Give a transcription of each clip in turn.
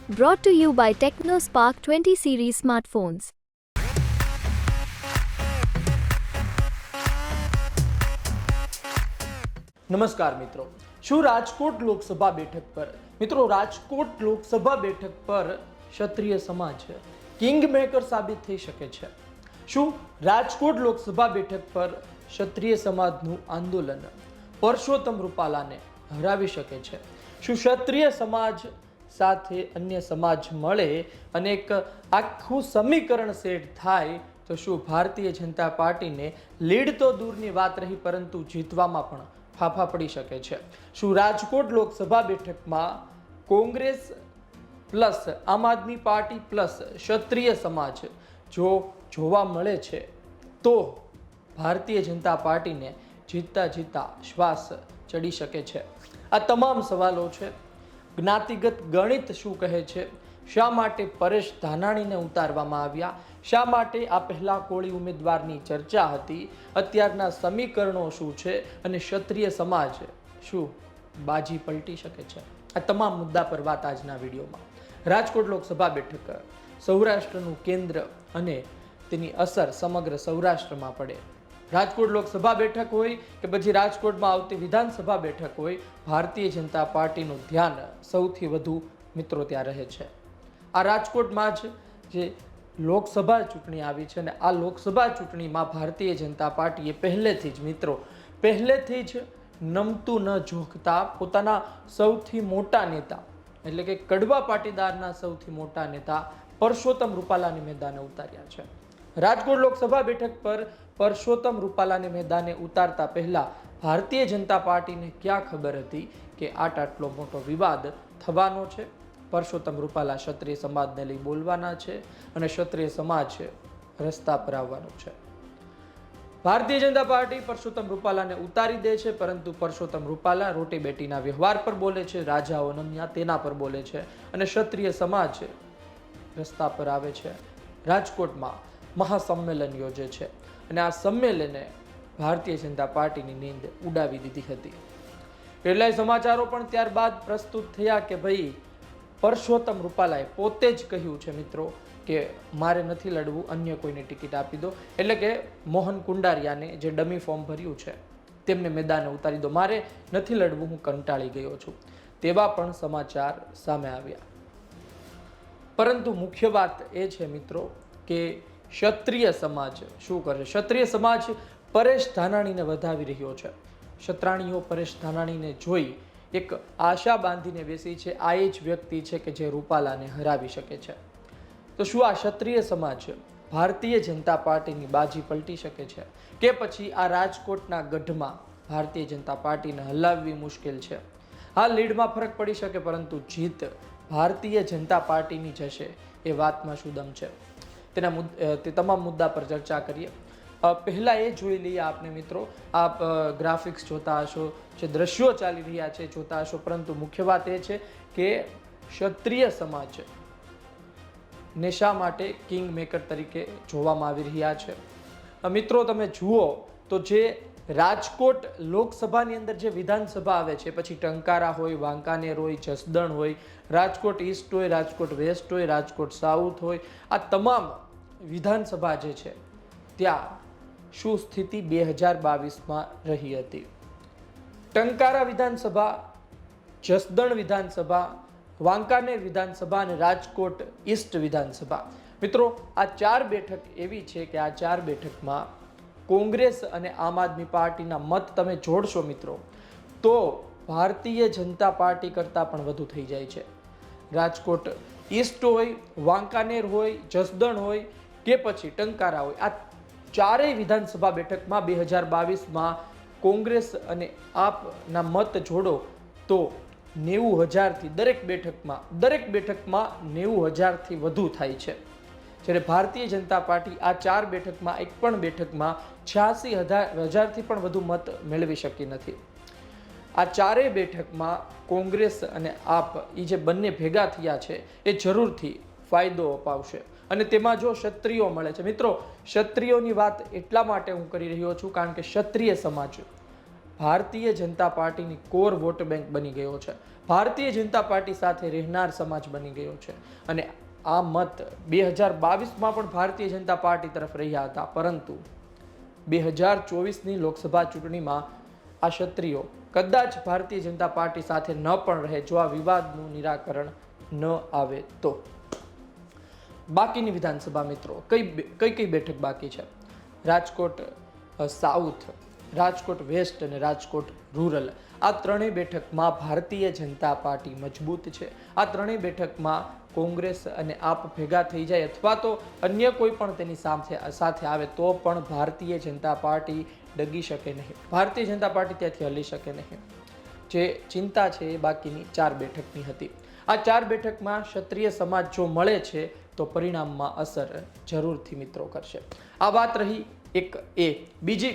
Brought to you by TechnoSpark 20 series smartphones. નમસ્કાર મિત્રો, શું રાજકોટ લોકસભા બેઠક પર રાજકોટ લોકસભા બેઠક પર ક્ષત્રિય સમાજ કિંગ મેકર સાબિત થઈ શકે છે? શું રાજકોટ લોકસભા બેઠક પર ક્ષત્રિય સમાજનું આંદોલન પરસોત્તમ રૂપાલાને હરાવી શકે છે? શું ક્ષત્રિય સમાજ સાથે અન્ય સમાજ મળે અને એક આખું સમીકરણ સેટ થાય તો શું ભારતીય જનતા પાર્ટીને લીડ તો દૂરની વાત રહી પરંતુ જીતવામાં પણ ફાફા પડી શકે છે? શું રાજકોટ લોકસભા બેઠકમાં કોંગ્રેસ પ્લસ આમ આદમી પાર્ટી પ્લસ ક્ષત્રિય સમાજ જો જોવા મળે છે તો ભારતીય જનતા પાર્ટીને જીતતા શ્વાસ ચડી શકે છે? આ તમામ સવાલો છે. જ્ઞાતિગત ગણિત શું કહે છે? શા માટે પરેશ ધાનાણીને ઉતારવામાં આવ્યા? શા માટે આ પહેલા કોળી ઉમેદવારની ચર્ચા હતી? અત્યારના સમીકરણો શું છે? અને ક્ષત્રિય સમાજ શું બાજી પલટી શકે છે? આ તમામ મુદ્દા પર વાત આજના વિડીયોમાં. રાજકોટ લોકસભા બેઠક સૌરાષ્ટ્રનું કેન્દ્ર અને તેની અસર સમગ્ર સૌરાષ્ટ્રમાં પડે. રાજકોટ લોકસભા બેઠક હોય કે પછી રાજકોટમાં આવતી વિધાનસભા બેઠક હોય, ભારતીય જનતા પાર્ટીનું ધ્યાન સૌથી વધુ મિત્રો ત્યાં રહે છે. આ રાજકોટમાં જ જે લોકસભા ચૂંટણી આવી છે અને આ લોકસભા ચૂંટણીમાં ભારતીય જનતા પાર્ટીએ પહેલેથી જ નમતું ન જોખતા પોતાના સૌથી મોટા નેતા એટલે કે કડવા પાટીદારના સૌથી મોટા નેતા પરસોત્તમ રૂપાલાને મેદાને ઉતાર્યા છે. રાજકોટ લોકસભા બેઠક પર પરસોત્તમ રૂપાલાને મેદાને ઉતારતા પહેલા ભારતીય જનતા પાર્ટીને ક્યાં ખબર હતી કે આટલો મોટો વિવાદ થવાનો છે? પરસોત્તમ રૂપાલા ક્ષત્રિય સમાજને લઈ બોલવાના છે અને ક્ષત્રિય સમાજ રસ્તા પર આવવાનો છે. ભારતીય જનતા પાર્ટી પરસોત્તમ રૂપાલાને ઉતારી દે છે, પરંતુ પરસોત્તમ રૂપાલા રોટી બેટીના વ્યવહાર પર બોલે છે, રાજાઓ નમ્યા તેના પર બોલે છે અને ક્ષત્રિય સમાજ રસ્તા પર આવે છે. રાજકોટમાં મહાસંમેલન યોજે છે અને આ સંમેલને ભારતીય જનતા પાર્ટીની નીંદ ઉડાવી દીધી હતી. કેટલાય સમાચારો પણ ત્યારબાદ પ્રસ્તુત થયા કે ભાઈ પરસોત્તમ રૂપાલાએ પોતે જ કહ્યું છે મિત્રો કે મારે નથી લડવું, અન્ય કોઈને ટિકિટ આપી દો. એટલે કે મોહન કુંડારિયાને જે ડમી ફોર્મ ભર્યું છે તેમને મેદાને ઉતારી દો, મારે નથી લડવું, હું કંટાળી ગયો છું. તેવા પણ સમાચાર સામે આવ્યા. પરંતુ મુખ્ય વાત એ છે મિત્રો કે ક્ષત્રિય સમાજ શું કરે? ક્ષત્રિય સમાજ પરેશ ધાનાણીને વધાવી રહ્યો છે. ક્ષત્રાણીઓ પરેશ ધાનાણીને જોઈ એક આશા બાંધીને બેસી છે. આ એ જ વ્યક્તિ છે કે જે રૂપાલાને હરાવી શકે છે. તો શું આ ક્ષત્રિય સમાજ ભારતીય જનતા પાર્ટીની બાજી પલટી શકે છે કે પછી આ રાજકોટના ગઢમાં ભારતીય જનતા પાર્ટીને હલાવવી મુશ્કેલ છે? હા, લીડમાં ફરક પડી શકે પરંતુ જીત ભારતીય જનતા પાર્ટીની જશે એ વાતમાં શું દમ છે? તે તમામ મુદ્દા પર ચર્ચા કરીએ. પહેલા એ જોઈ લઈએ આપને મિત્રો, આપ ગ્રાફિક્સ જોતા હશો, જે દ્રશ્યો ચાલી રહ્યા છે જોતા હશો, પરંતુ મુખ્ય વાત એ છે કે ક્ષત્રિય સમાજ ને શા માટે કિંગ મેકર તરીકે જોવામાં આવી રહ્યા છે. મિત્રો તમે જુઓ તો જે રાજકોટ લોકસભાની અંદર જે વિધાનસભા આવે છે, પછી ટંકારા હોય, વાંકાનેર હોય, જસદણ હોય, રાજકોટ ઈસ્ટ હોય, રાજકોટ વેસ્ટ હોય, રાજકોટ સાઉથ હોય, આ તમામ વિધાનસભા જે છે ત્યાં શું સ્થિતિ 2022માં રહી હતી? ટંકારા વિધાનસભા, જસદણ વિધાનસભા, વાંકાનેર વિધાનસભા અને રાજકોટ ઈસ્ટ વિધાનસભા. મિત્રો આ 4 બેઠક એવી છે કે આ 4 બેઠકમાં કોંગ્રેસ અને આમ આદમી પાર્ટીના મત તમે જોડશો મિત્રો તો ભારતીય જનતા પાર્ટી કરતાં પણ વધુ થઈ જાય છે. રાજકોટ ઈસ્ટ હોય, વાંકાનેર હોય, જસદણ હોય કે પછી ટંકારા હોય, આ ચારેય વિધાનસભા બેઠકમાં 2022માં કોંગ્રેસ અને આપના મત જોડો તો 90,000થી દરેક બેઠકમાં 90,000થી વધુ થાય છે. જ્યારે ભારતીય જનતા પાર્ટી આ 4 બેઠકમાં એક પણ બેઠકમાં 86,000થી પણ વધુ મત મેળવી શકી નથી. આ ચારેય બેઠકમાં કોંગ્રેસ અને આપ એ જે બંને ભેગા થયા છે એ જરૂરથી ફાયદો અપાવશે અને તેમાં જો ક્ષત્રિયો મળે છે મિત્રો, ક્ષત્રિયોની વાત એટલા માટે હું કરી રહ્યો છું કારણ કે ક્ષત્રિય સમાજ ભારતીય જનતા પાર્ટીની કોર વોટ બેંક બની ગયો છે, ભારતીય જનતા પાર્ટી સાથે રહેનાર સમાજ બની ગયો છે. અને આ મત 2022માં પણ ભારતીય જનતા પાર્ટી તરફ રહ્યા હતા, પરંતુ 2024ની લોકસભા ચૂંટણીમાં આ ક્ષત્રિયો કદાચ ભારતીય જનતા પાર્ટી સાથે ન પણ રહે જો આ વિવાદનું નિરાકરણ ન આવે તો. બાકીની વિધાનસભા મિત્રો કઈ બેઠક બાકી છે? રાજકોટ સાઉથ, રાજકોટ વેસ્ટ અને રાજકોટ રૂરલ. આ ત્રણેય બેઠકમાં ભારતીય જનતા પાર્ટી મજબૂત છે. આ ત્રણેય બેઠકમાં કોંગ્રેસ અને આપ ભેગા થઈ જાય અથવા તો અન્ય કોઈ પણ તેની સાથે આવે તો પણ ભારતીય જનતા પાર્ટી ડગી શકે નહીં, ભારતીય જનતા પાર્ટી ત્યાંથી હલી શકે નહીં. જે ચિંતા છે એ બાકીની 4 બેઠકની હતી. આ 4 બેઠકમાં ક્ષત્રિય સમાજ જો મળે છે તો પરિણામમાં અસર જરૂરથી મિત્રો કરશે. આ વાત રહી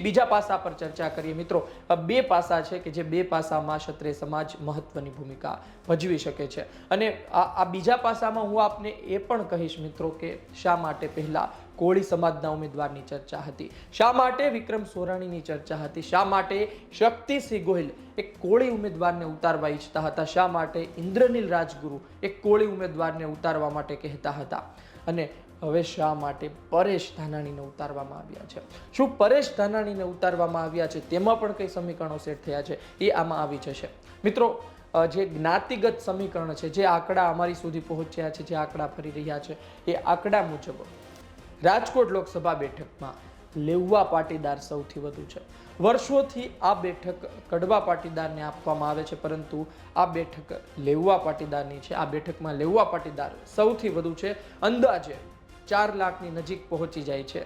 બીજા પાસા પર ચર્ચા કરીએ મિત્રો. 2 પાસા છે કે જે 2 પાસામાં ક્ષત્રિય સમાજ મહત્વની ભૂમિકા ભજવી શકે છે. અને આ બીજા પાસામાં હું આપને એ પણ કહીશ મિત્રો કે શા માટે પહેલા કોળી સમાજના ઉમેદવારની ચર્ચા હતી, શા માટે વિક્રમ સોરાણીની ચર્ચા હતી, શા માટે શક્તિસિંહ ગોહિલ એક કોળી ઉમેદવારને ઉતારવા ઈચ્છતા હતા, શા માટે ઇન્દ્રનીલ રાજગુરુ એક કોળી ઉમેદવારને ઉતારવા માટે કહેતા હતા, અને હવે શા માટે પરેશ ધાનાણીને ઉતારવામાં આવ્યા છે. શું પરેશ ધાનાણીને ઉતારવામાં આવ્યા છે તેમાં પણ કઈ સમીકરણો સેટ થયા છે એ આમાં આવી જશે મિત્રો. જે જ્ઞાતિગત સમીકરણ છે, જે આંકડા અમારી સુધી પહોંચ્યા છે, જે આંકડા ફરી રહ્યા છે, એ આંકડા મુજબ રાજકોટ લોકસભા બેઠકમાં લેઉવા પાટીદાર સૌથી વધુ છે. વર્ષોથી આ બેઠક કડવા પાટીદારને આપવામાં આવે છે, પરંતુ આ બેઠક લેઉવા પાટીદારની છે. આ બેઠકમાં લેઉવા પાટીદાર સૌથી વધુ છે. અંદાજે 4 લાખની નજીક પહોંચી જાય છે.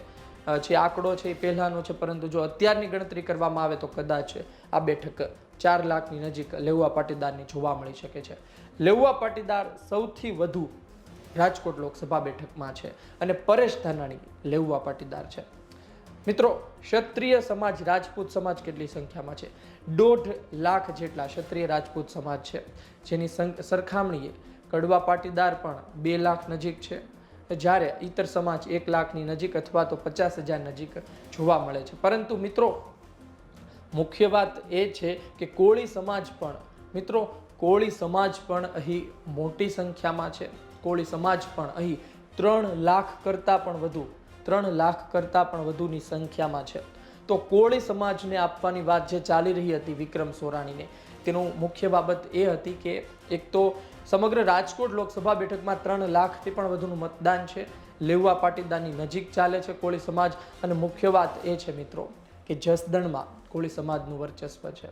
જે આંકડો છે એ પહેલાનો છે, પરંતુ જો અત્યારની ગણતરી કરવામાં આવે તો કદાચ આ બેઠક 4 લાખની નજીક લેઉવા પાટીદારની જોવા મળી શકે છે. લેઉવા પાટીદાર સૌથી વધુ રાજકોટ લોકસભા બેઠકમાં છે અને પરેશ ધાનાણી લેઉવા પાટીદાર છે. મિત્રો, ક્ષત્રિય સમાજ, રાજપૂત સમાજ કેટલી સંખ્યામાં છે? 1.5 લાખ જેટલા ક્ષત્રિય રાજપૂત સમાજ છે, જેની સરખામણીએ કડવા પાટીદાર પણ 2 લાખ નજીક છે, જ્યારે ઇતર સમાજ 1 લાખની નજીક અથવા તો 50,000 નજીક જોવા મળે છે. પરંતુ મિત્રો, મુખ્ય વાત એ છે કે કોળી સમાજ પણ અહીં મોટી સંખ્યામાં છે. કોળી સમાજ પણ અહીં 3 લાખ કરતાં પણ વધુની સંખ્યામાં છે. તો કોળી સમાજને આપવાની વાત જે ચાલી રહી હતી વિક્રમ સોરાણીને, તેનું મુખ્ય બાબત એ હતી કે એક તો સમગ્ર રાજકોટ લોકસભા બેઠકમાં 3 લાખથી પણ વધુનું મતદાન છે. લેઉવા પાટીદારની નજીક ચાલે છે કોળી સમાજ. અને મુખ્ય વાત એ છે મિત્રો કે જસદણમાં કોળી સમાજનું વર્ચસ્વ છે.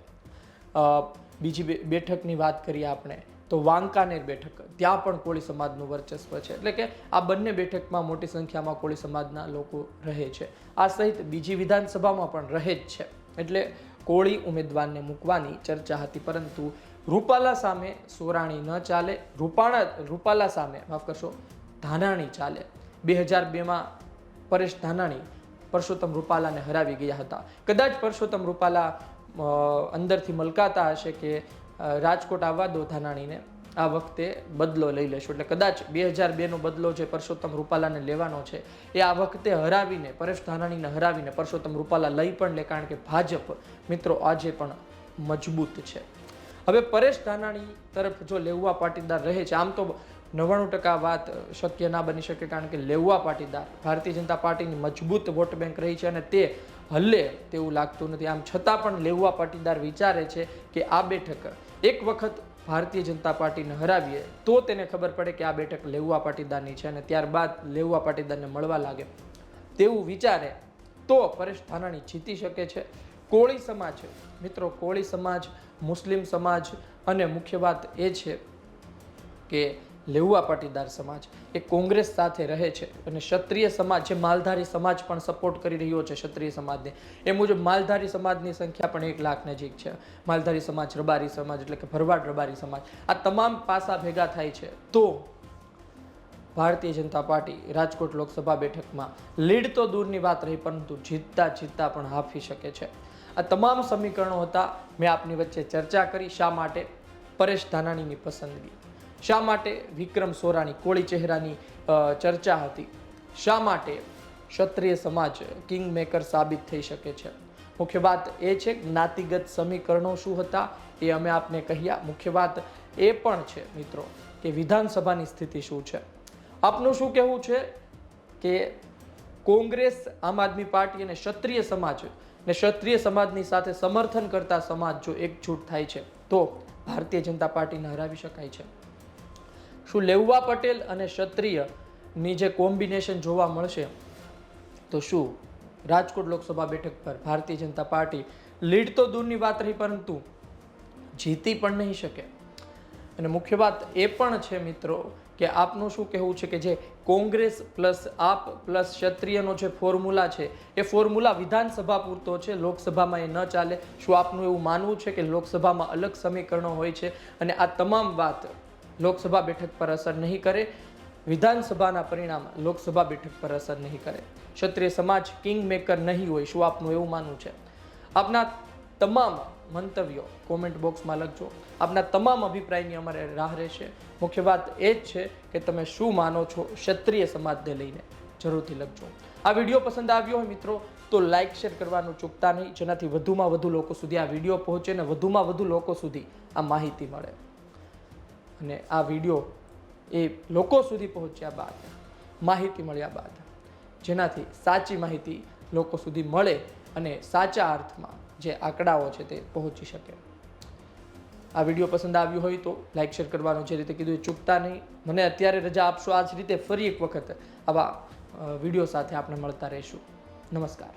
બીજી બેઠકની વાત કરીએ આપણે તો વાંકાનેર બેઠક, ત્યાં પણ કોળી સમાજનું વર્ચસ્વ છે. એટલે કે આ બંને બેઠકમાં મોટી સંખ્યામાં કોળી સમાજના લોકો રહે છે. આ સહિત બીજી વિધાનસભામાં પણ રહે જ છે. એટલે કોળી ઉમેદવારને મૂકવાની ચર્ચા હતી, પરંતુ રૂપાલા સામે સોરાણી ન ચાલે, રૂપાલા સામે ધાનાણી ચાલે. 2002માં પરેશ ધાનાણી પરસોત્તમ રૂપાલાને હરાવી ગયા હતા. કદાચ પરસોત્તમ રૂપાલા અંદરથી મલકાતા હશે કે રાજકોટ આવવા દો ધાનાણીને, આ વખતે બદલો લઈ લેશું. એટલે કદાચ 2002નો બદલો જે પરસોત્તમ રૂપાલાને લેવાનો છે એ આ વખતે હરાવીને, પરેશ ધાનાણીને હરાવીને પરસોત્તમ રૂપાલા લઈ પણ લે, કારણ કે ભાજપ મિત્રો આજે પણ મજબૂત છે. હવે પરેશ ધાનાણી તરફ જો લેઉવા પાટીદાર રહે છે, આમ તો 99% વાત શક્ય ના બની શકે, કારણ કે લેઉવા પાટીદાર ભારતીય જનતા પાર્ટીની મજબૂત વોટ બેંક રહી છે અને તે હલ્લે તેવું લાગતું નથી. આમ છતાં પણ લેઉવા પાટીદાર વિચારે છે કે આ બેઠક એક વખત ભારતીય જનતા પાર્ટીને હરાવીએ તો તેને ખબર પડે કે આ બેઠક લેઉવા પાટીદારની છે, અને ત્યારબાદ લેઉવા પાટીદારને મળવા લાગે તેવું વિચારે તો પરેશ ધાનાણી જીતી શકે છે. કોળી સમાજ મિત્રો, કોળી સમાજ, મુસ્લિમ સમાજ, અને મુખ્ય વાત એ છે કે લેઉવા પાટીદાર સમાજ એ કોંગ્રેસ સાથે રહે છે, અને ક્ષત્રિય સમાજ, જે માલધારી સમાજ પણ સપોર્ટ કરી રહ્યો છે ક્ષત્રિય સમાજને, એ મુજબ માલધારી સમાજની સંખ્યા પણ 1 લાખ નજીક છે. માલધારી સમાજ, રબારી સમાજ એટલે કે ભરવાડ રબારી સમાજ, આ તમામ પાસા ભેગા થાય છે તો ભારતીય જનતા પાર્ટી રાજકોટ લોકસભા બેઠકમાં લીડ તો દૂરની વાત રહી, પરંતુ જીતતા પણ હાફી શકે છે. આ તમામ સમીકરણો હતા, મેં આપની વચ્ચે ચર્ચા કરી. શા માટે પરેશ ધાનાણીની પસંદગી, શા માટે વિક્રમ સોરાણી કોળી ચહેરાની ચર્ચા હતી, શા માટે ક્ષત્રિય સમાજ કિંગ મેકર સાબિત થઈ શકે છે, મુખ્ય વાત એ છે જ્ઞાતિગત સમીકરણો શું હતા એ અમે આપને કહ્યા. મુખ્ય વાત એ પણ છે મિત્રો કે વિધાનસભાની સ્થિતિ શું છે. આપનું શું કહેવું છે કે કોંગ્રેસ, આમ આદમી પાર્ટી અને ક્ષત્રિય સમાજ ને ક્ષત્રિય સમાજની સાથે સમર્થન કરતા સમાજ જો એકજૂટ થાય છે તો ભારતીય જનતા પાર્ટીને હરાવી શકાય છે? શું લેઉવા પટેલ અને ક્ષત્રિયની જે કોમ્બિનેશન જોવા મળશે તો શું રાજકોટ લોકસભા બેઠક પર ભારતીય જનતા પાર્ટી લીડ તો દૂરની વાત રહી પરંતુ જીતી પણ નહીં શકે? અને મુખ્ય વાત એ પણ છે મિત્રો કે આપનું શું કહેવું છે કે જે કોંગ્રેસ પ્લસ આપ પ્લસ ક્ષત્રિયનો જે ફોર્મ્યુલા છે એ ફોર્મ્યુલા વિધાનસભા પૂરતો છે, લોકસભામાં એ ન ચાલે? શું આપનું એવું માનવું છે કે લોકસભામાં અલગ સમીકરણો હોય છે અને આ તમામ વાત લોકસભા બેઠક પર અસર નહીં કરે, વિધાનસભાના પરિણામ લોકસભા બેઠક પર અસર નહીં કરે, ક્ષત્રિય સમાજ કિંગ મેકર નહીં હોય? શું આપનું એવું માનવું છે? આપના તમામ મંતવ્યો કોમેન્ટ બોક્સમાં લખજો. આપના તમામ અભિપ્રાયની અમારે રાહ રહેશે. મુખ્ય વાત એ જ છે કે તમે શું માનો છો ક્ષત્રિય સમાજને લઈને, જરૂરથી લખજો. આ વિડીયો પસંદ આવ્યો હોય મિત્રો તો લાઇક શેર કરવાનું ચૂકતા નહીં, જેનાથી વધુમાં વધુ લોકો સુધી આ વિડીયો પહોંચે અને વધુમાં વધુ લોકો સુધી આ માહિતી મળે. અને આ વિડીયો એ લોકો સુધી પહોંચ્યા બાદ, માહિતી મળ્યા બાદ, જેનાથી સાચી માહિતી લોકો સુધી મળે અને સાચા અર્થમાં જે આંકડાઓ છે તે પહોંચી શકે. આ વિડીયો પસંદ આવ્યો હોય તો લાઇક શેર કરવાનું જે રીતે કીધું એ ચૂકતા નહીં. મને અત્યારે રજા આપશો. આ જ રીતે ફરી એક વખત આવા વિડીયો સાથે આપણે મળતા રહીશું. નમસ્કાર.